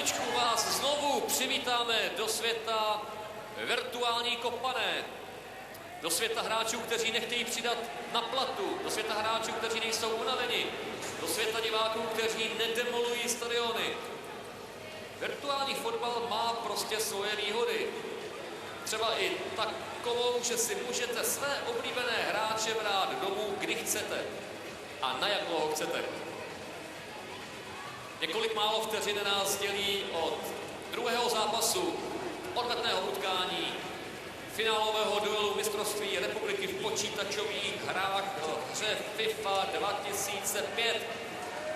chviličku vás znovu přivítáme do světa virtuální kopané. Do světa hráčů, kteří nechtějí přidat na platu. Do světa hráčů, kteří nejsou unaveni. Do světa diváků, kteří nedemolují stadiony. Virtuální fotbal má prostě svoje výhody. Třeba i takovou, že si můžete své oblíbené hráče brát domů, kdy chcete. A na jak dlouho chcete. Několik málo vteřin nás dělí od druhého zápasu, odvetného utkání, finálového duelu mistrovství republiky v počítačových hrách v hře FIFA 2005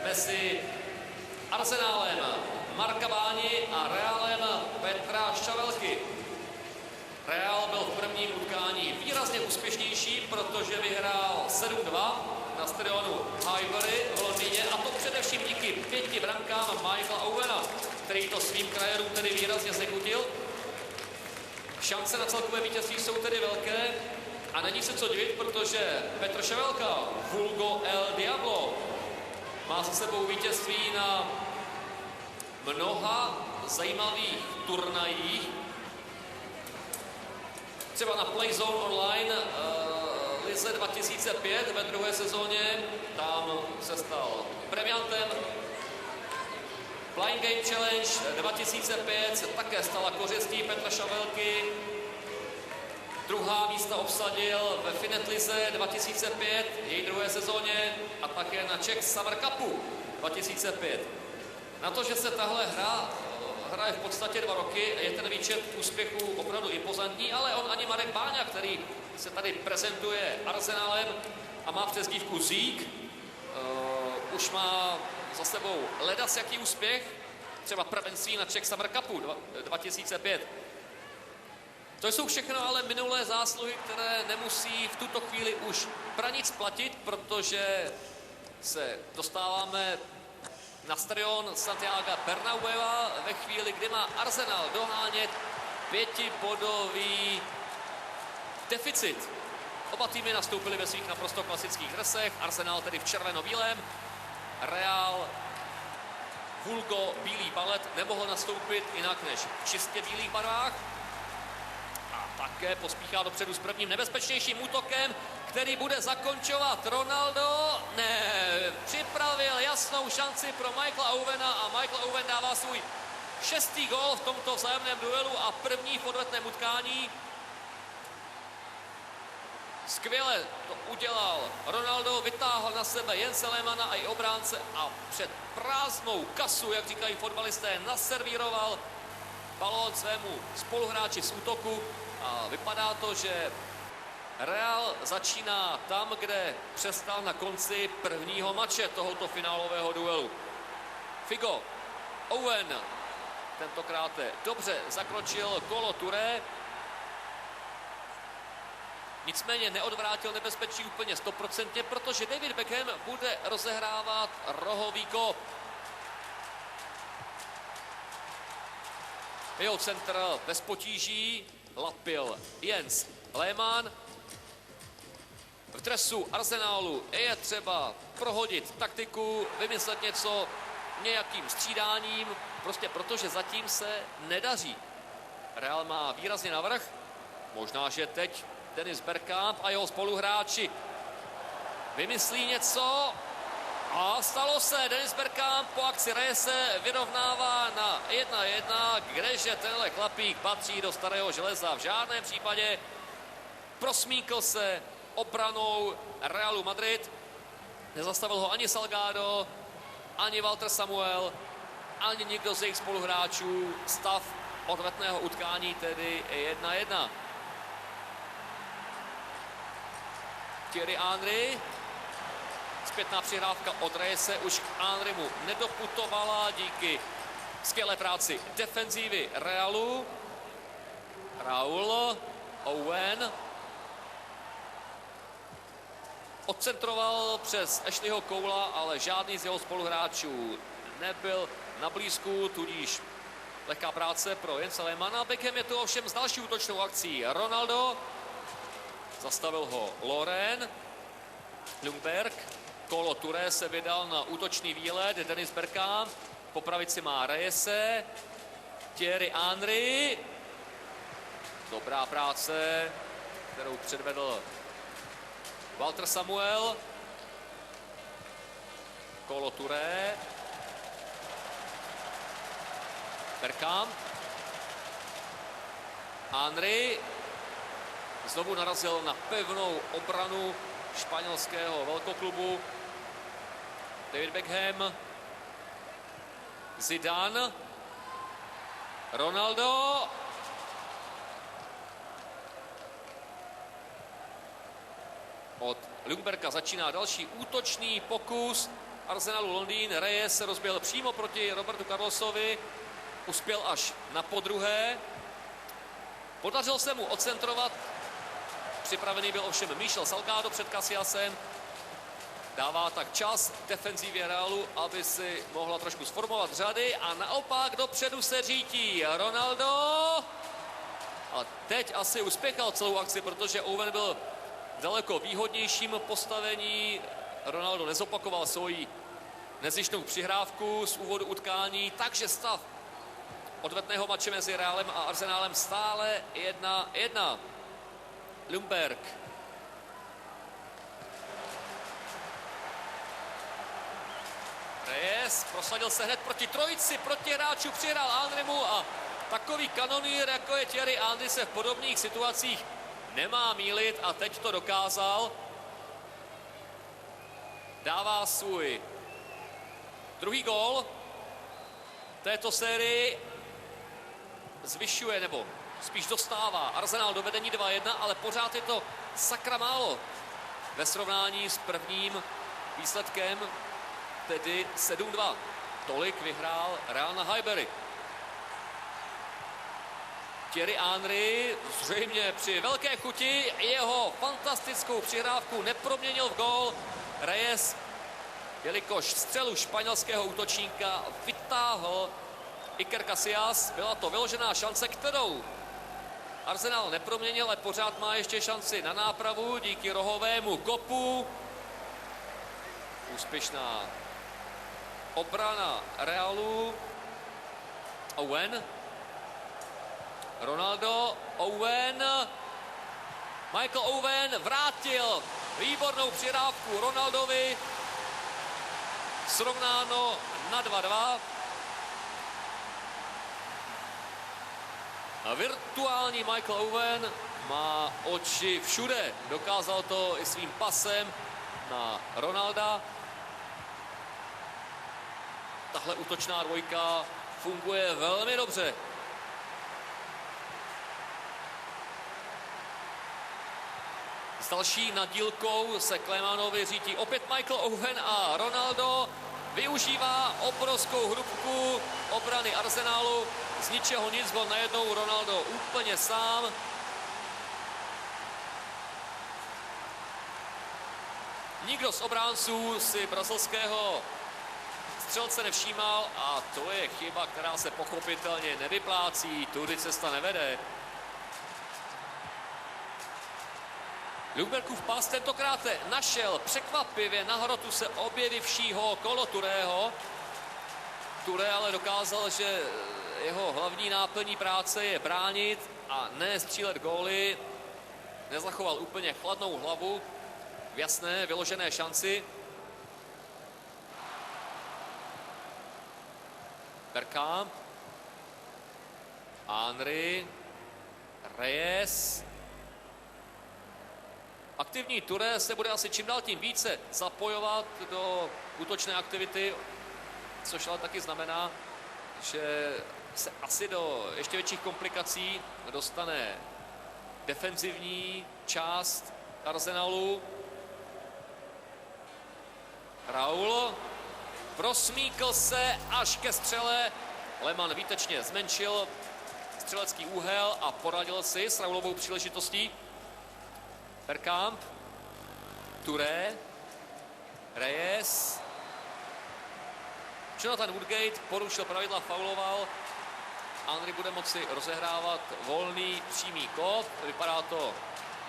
mezi Arsenálem Marka Báni a Realem Petra Šavelky. Real byl v prvním utkání výrazně úspěšnější, protože vyhrál 7-2 na stadionu Highbury v Londýně, a to především díky 5 brankám Michaela Owena, který to svým krajerům tedy výrazně zekutil. Šance na celkové vítězství jsou tedy velké a není se co divit, protože Petr Šavelka, vulgo El Diablo, má za sebou vítězství na mnoha zajímavých turnajích. Třeba na Playzone Online lize 2005 ve druhé sezóně, tam se stal premiantem. Flying Game Challenge 2005 se také stala kořistí Petra Šavelky. Druhá místa obsadil ve Finet lize 2005, její druhé sezóně, a také na Czech Summer Cupu 2005. Na to, že se tahle hra hraje v podstatě 2 roky, je ten výčet úspěchů opravdu impozantní, ale on ani Marek Báňa, který se tady prezentuje Arsenálem a má přezdívku Zík, už má za sebou ledasjaký úspěch, třeba prvenství na Czech Summer Cupu 2005. To jsou všechno ale minulé zásluhy, které nemusí v tuto chvíli už pra nic platit, protože se dostáváme na stadion Santiago Bernabéu ve chvíli, kdy má Arsenal dohánět 5bodový deficit. Oba týmy nastoupily ve svých naprosto klasických dresech, Arsenal tedy v červeno-bílém, Real vulgo bílý balet nemohl nastoupit jinak než v čistě bílých barvách. A také pospíchá dopředu s prvním nebezpečnějším útokem, který bude zakončovat Ronaldo. Ne, připravil jasnou šanci pro Michaela Owena a Michael Owen dává svůj 6. gól v tomto vzájemném duelu a první v odvetném utkání. Skvěle to udělal Ronaldo, vytáhl na sebe Jense Lehmanna a i obránce a před prázdnou kasu, jak říkají fotbalisté, naservíroval balón svému spoluhráči z útoku a vypadá to, že Real začíná tam, kde přestal na konci prvního mače tohoto finálového duelu. Figo, Owen tentokrát dobře zakročil Kolo Touré, nicméně neodvrátil nebezpečí úplně 100%, protože David Beckham bude rozehrávat rohový kop. Jeho centr bez potíží, lapil Jens Lehmann. V dresu Arsenálu je třeba prohodit taktiku, vymyslet něco nějakým střídáním, prostě protože zatím se nedaří. Real má výrazně navrch, možná, že teď Dennis Bergkamp a jeho spoluhráči vymyslí něco a stalo se. Dennis Bergkamp po akci Reyese vyrovnává na 1-1, kdeže tenhle chlapík patří do starého železa. V žádném případě prosmíkl se obranou Realu Madrid. Nezastavil ho ani Salgado, ani Walter Samuel, ani nikdo z jejich spoluhráčů. Stav odvetného utkání tedy 1-1. Thierry Henry. Zpětná přihrávka od Reyese už k Henrymu nedoputovala díky skvělé práci defenzívy Realu. Raul, Owen odcentroval přes Ashleyho Coula, ale žádný z jeho spoluhráčů nebyl na blízku, tudíž lehká práce pro Jense Lehmanna. Beckham je tu ovšem s další útočnou akcí. Ronaldo, zastavil ho Loren, Ljungberg, Kolo Touré se vydal na útočný výlet, Dennis Bergkamp Po pravici má Reyese, Thierry Henry. Dobrá práce, kterou předvedl Walter Samuel. Kolo Touré. Bergkamp. Henry znovu narazil na pevnou obranu španělského velkoklubu. David Beckham. Zidane. Ronaldo. Od Ljungberga začíná další útočný pokus Arsenalu Londýn. Reyes se rozběhl přímo proti Robertu Carlosovi. Uspěl až na podruhé. Podařilo se mu odcentrovat. Připravený byl ovšem Michel Salgado před Casillasem. Dává tak čas defenzívě Realu, aby si mohla trošku sformovat řady. A naopak dopředu se řítí Ronaldo. A teď asi uspěchal celou akci, protože Owen byl v daleko výhodnějším postavení. Ronaldo nezopakoval svoji nezištnou přihrávku z úvodu utkání, takže stav odvetného mače mezi Realem a Arsenálem stále 1-1. Ljungberg. Reyes prosadil se hned proti trojici, proti hráčů přihrál Henrymu a takový kanonýr, jako je Thierry Henry, se v podobných situacích nemá mýlit a teď to dokázal. Dává svůj druhý gól této sérii. Zvyšuje, nebo spíš dostává Arsenal do vedení 2-1, ale pořád je to sakra málo ve srovnání s prvním výsledkem, tedy 7-2. Tolik vyhrál Real na Highbury. Thierry Henry zřejmě při velké chuti jeho fantastickou přihrávku neproměnil v gól. Reyes, jelikož střelu španělského útočníka vytáhl Iker Casillas, byla to vyložená šance, kterou Arsenal neproměnil, ale pořád má ještě šanci na nápravu díky rohovému kopu. Úspěšná obrana Realu. Owen. Ronaldo. Owen. Michael Owen vrátil výbornou přihrávku Ronaldovi. Srovnáno na 2-2. A virtuální Michael Owen má oči všude. Dokázal to i svým pasem na Ronalda. Tahle útočná dvojka funguje velmi dobře. S další nadílkou se Klemanovi řítí opět Michael Owen a Ronaldo využívá obrovskou hrubku obrany Arsenalu. Z ničeho nic byl najednou Ronaldo úplně sám. Nikdo z obránců si brazilského střelce nevšímal a to je chyba, která se pochopitelně nevyplácí. Tudy cesta nevede. Ljungbergův pas tentokrát našel překvapivě na hrotu se objevivšího Kolo Tourého. Touré ale dokázal, že jeho hlavní náplní práce je bránit a ne střílet góly. Nezachoval úplně chladnou hlavu v jasné vyložené šanci. Bergkamp. Henry. Reyes. Aktivní Touré se bude asi čím dál tím více zapojovat do útočné aktivity, což ale taky znamená, že se asi do ještě větších komplikací dostane defenzivní část Arsenalu. Raul prosmíkl se až ke střele. Lehmann výtečně zmenšil střelecký úhel a poradil si s Raulovou příležitostí. Bergkamp, Touré, Reyes. Jonathan Woodgate porušil pravidla, fauloval. Henry bude moci rozehrávat volný přímý kop. Vypadá to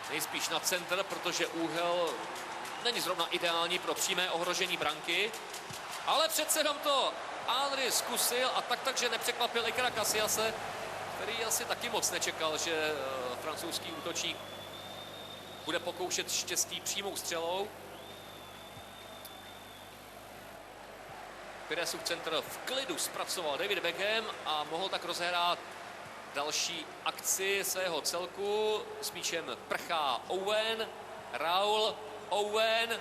nejspíš na centr, protože úhel není zrovna ideální pro přímé ohrožení branky. Ale přece jenom to Henry zkusil a takže nepřekvapil Ikara Casilase, který asi taky moc nečekal, že francouzský útočník bude pokoušet štěstí přímou střelou. Piresův centr v klidu zpracoval David Beckham a mohl tak rozehrát další akci svého celku. S míčem prchá Owen, Raul, Owen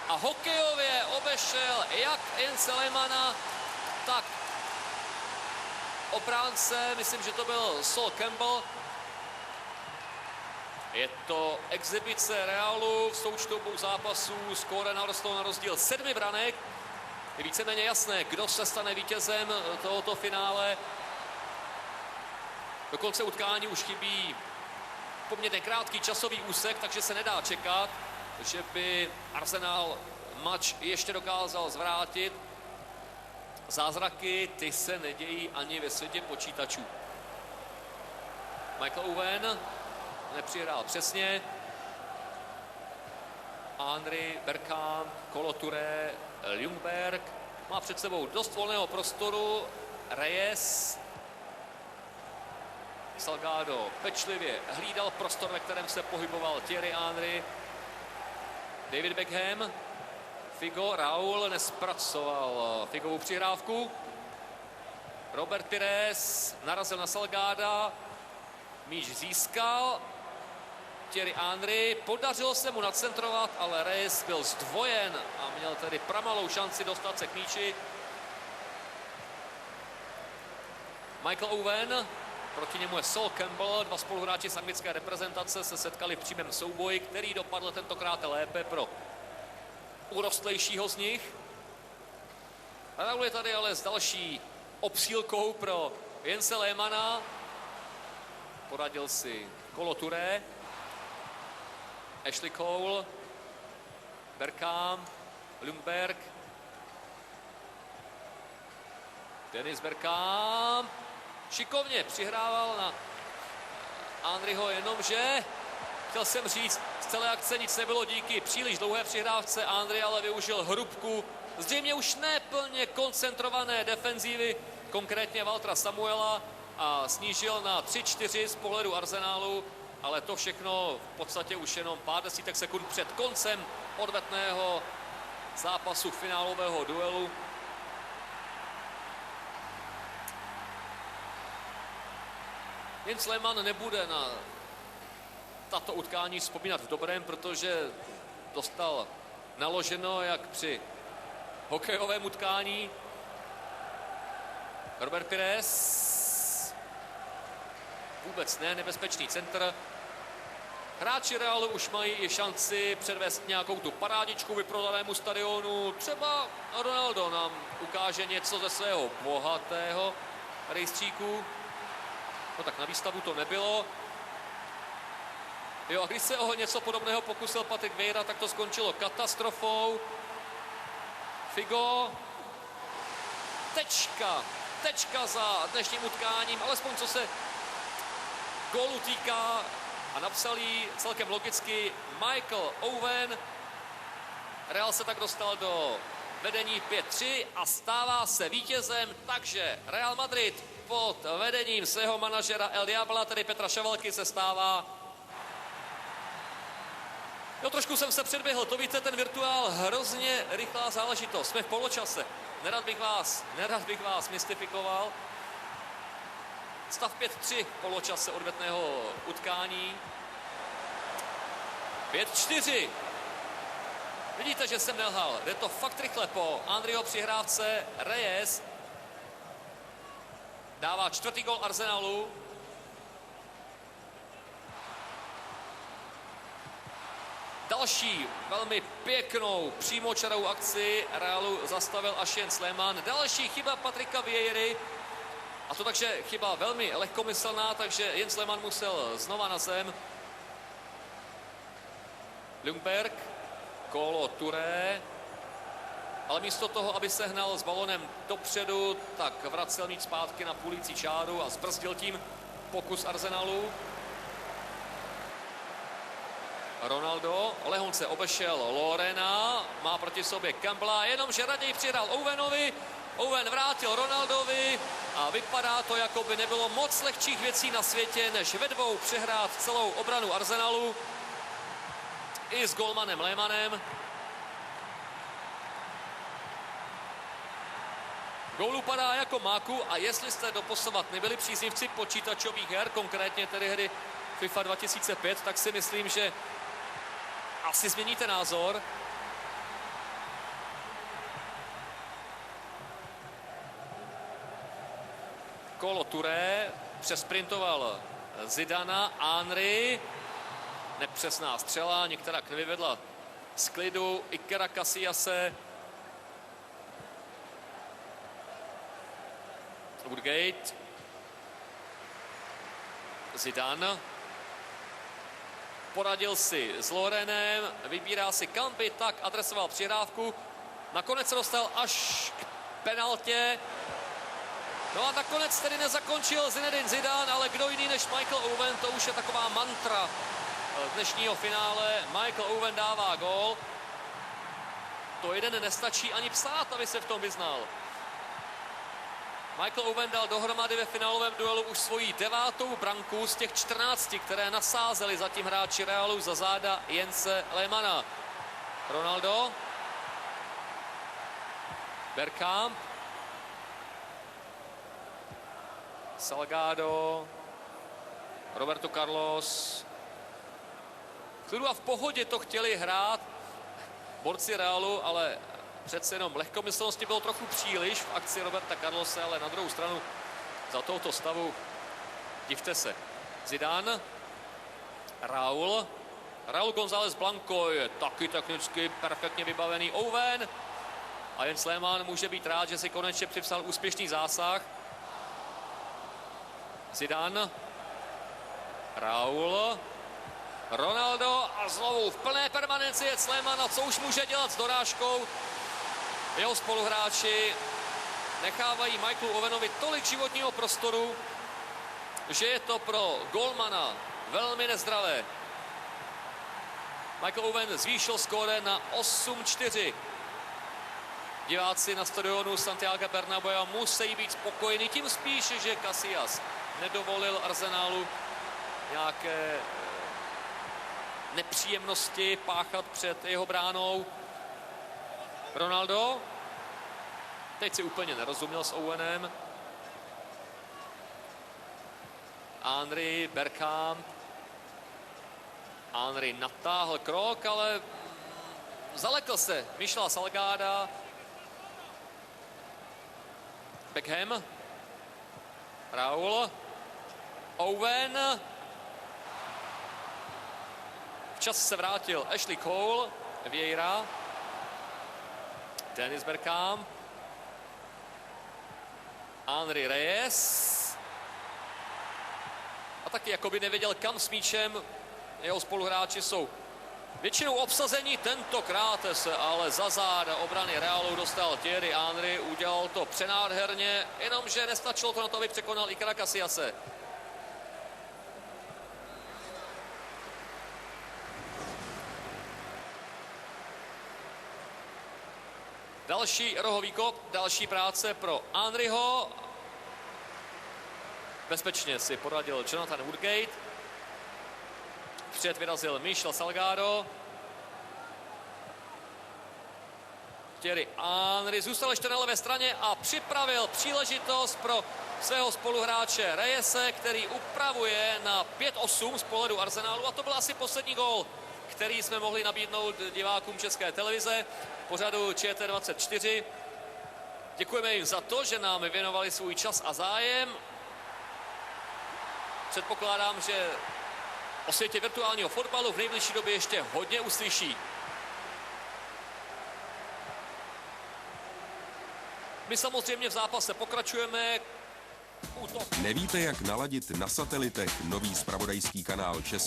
a hokejově obešel jak Jence Lehmanna, tak obránce, myslím, že to byl Sol Campbell. Je to exibice Realu v součtu obou zápasů, skóre narostlo na rozdíl 7 branek. Je víceméně jasné, kdo se stane vítězem tohoto finále. Do konce utkání už chybí poměrně krátký časový úsek, takže se nedá čekat, že by Arsenal mač ještě dokázal zvrátit. Zázraky, ty se nedějí ani ve světě počítačů. Michael Owen nepřihrál přesně. Henry, Bergkamp, Kolo Touré, Ljungberg. Má před sebou dost volného prostoru. Reyes. Salgado pečlivě hlídal prostor, ve kterém se pohyboval Thierry Henry. David Beckham. Figo, Raul nespracoval Figovou přihrávku. Robert Pires narazil na Salgada. Míč získal. Thierry Henry, podařilo se mu nacentrovat, ale Reyes byl zdvojen a měl tedy pramalou šanci dostat se k míči. Michael Owen, proti němu je Sol Campbell, dva spoluhráči z anglické reprezentace se setkali v přímém souboji, který dopadl tentokrát lépe pro urostlejšího z nich. Raul je tady ale s další obsílkou pro Jence Lehmanna. Poradil si Kolo Touré. Ashley Cole, Bergkamp, Ljungberg, Dennis Bergkamp, šikovně přihrával na Henryho, jenomže, chtěl jsem říct, z celé akce nic nebylo díky příliš dlouhé přihrávce. Henry ale využil hrubku zřejmě už neplně koncentrované defenzívy, konkrétně Waltera Samuela, a snížil na 3-4 z pohledu Arsenálu. Ale to všechno v podstatě už jenom pár desítek sekund před koncem odvetného zápasu finálového duelu. Jens Lehmann nebude na tato utkání vzpomínat v dobrém, protože dostal naloženo jak při hokejovém utkání. Robert Pires. Vůbec ne, nebezpečný centr. Hráči Realu už mají i šanci předvést nějakou tu parádičku vyprodanému stadionu. Třeba Ronaldo nám ukáže něco ze svého bohatého rejstříku. No tak na výstavu to nebylo. Jo, a když se o něco podobného pokusil Patrick Vieira, tak to skončilo katastrofou. Figo. Tečka za dnešním utkáním, alespoň co se gólu týká, a napsal jí celkem logicky Michael Owen. Real se tak dostal do vedení 5-3 a stává se vítězem, takže Real Madrid pod vedením svého manažera El Diabla, tedy Petra Šavelky, se stává... No, trošku jsem se předběhl, to víte, ten virtuál, hrozně rychlá záležitost. Jsme v poločase, nerad bych vás mystifikoval. Stav 5-3 poločase odvetného utkání. 5-4. Vidíte, že jsem nelhal. Jde to fakt rychle po Henryho přihrávce. Reyes dává čtvrtý gol Arsenalu. Další velmi pěknou přímočarou akci Realu zastavil až Jens Lehmann. Další chyba Patricka Vieiry. A to takže chyba velmi lehkomyslná, takže Jens Lehmann musel znova na zem. Ljungberg, Kolo Touré, ale místo toho, aby se hnal s balonem dopředu, tak vracel míč zpátky na půlící čáru a zbrzdil tím pokus Arsenalu. Ronaldo, lehonce obešel Lorena, má proti sobě Campbella, jenomže raději přihrál Owenovi. Owen vrátil Ronaldovi a vypadá to, jako by nebylo moc lehčích věcí na světě, než ve dvou přehrát celou obranu Arsenalu i s golmanem Lehmannem. Gól upadá jako máku a jestli jste doposovat nebyli příznivci počítačových her, konkrétně tedy hry FIFA 2005, tak si myslím, že asi změníte názor. Kolo Touré přesprintoval Zidana, Henry, nepřesná střela, některá nevyvedla z klidu Ikera Casillase. Woodgate, Zidane, poradil si s Lorenem, vybírá si kam by tak adresoval přihrávku. Nakonec se dostal až k penaltě. No a nakonec tedy nezakončil Zinedine Zidane, ale kdo jiný než Michael Owen, to už je taková mantra dnešního finále. Michael Owen dává gól. To jeden nestačí ani psát, aby se v tom vyznal. Michael Owen dal dohromady ve finálovém duelu už svoji 9. branku z těch 14, které nasázeli zatím hráči Realu za záda Jense Lehmanna. Ronaldo, Bergkamp, Salgado, Roberto Carlos. V klidu a v pohodě to chtěli hrát borci Realu, ale přece jenom lehkomyslnosti bylo trochu příliš v akci Roberta Carlose, ale na druhou stranu za touto stavu divte se. Zidane, Raul González Blanco je taky technicky perfektně vybavený. Owen a Jens Lehmann může být rád, že si konečně připsal úspěšný zásah. Zidane, Raul, Ronaldo a znovu v plné permanenci je Lehmann. A co už může dělat s dorážkou? Jeho spoluhráči nechávají Michaelu Owenovi tolik životního prostoru, že je to pro golmana velmi nezdravé. Michael Owen zvýšil skóre na 8-4. Diváci na stadionu Santiago Bernabéu musí být spokojeni, tím spíše, že Casillas nedovolil Arsenalu nějaké nepříjemnosti páchat před jeho bránou. Ronaldo teď si úplně nerozuměl s Owenem. Henry, Bergkamp. Henry natáhl krok, ale zalekl se Michela Salgada. Beckham, Raul, Owen. Včas se vrátil Ashley Cole, Vieira, Dennis Bergkamp, Henry Reyes. A taky jakoby nevěděl, kam s míčem. Jeho spoluhráči jsou většinou obsazení, tentokrát se ale za záda obrany Realu dostal Thierry Henry, udělal to přenádherně, jenomže nestačilo to na to, aby překonal Ikera Casillase. Další rohový kop, další práce pro Henryho. Bezpečně si poradil Jonathan Woodgate. Vpřed vyrazil Michel Salgado. Thierry Henry zůstal ještě na levé straně a připravil příležitost pro svého spoluhráče Reyese, který upravuje na 5-8 z pohledu Arsenalu. A to byl asi poslední gól, který jsme mohli nabídnout divákům České televize pořadu ČT24. Děkujeme jim za to, že nám věnovali svůj čas a zájem. Předpokládám, že o světě virtuálního fotbalu v nejbližší době ještě hodně uslyší. My samozřejmě v zápase pokračujeme. Nevíte, jak naladit na satelitech nový zpravodajský kanál České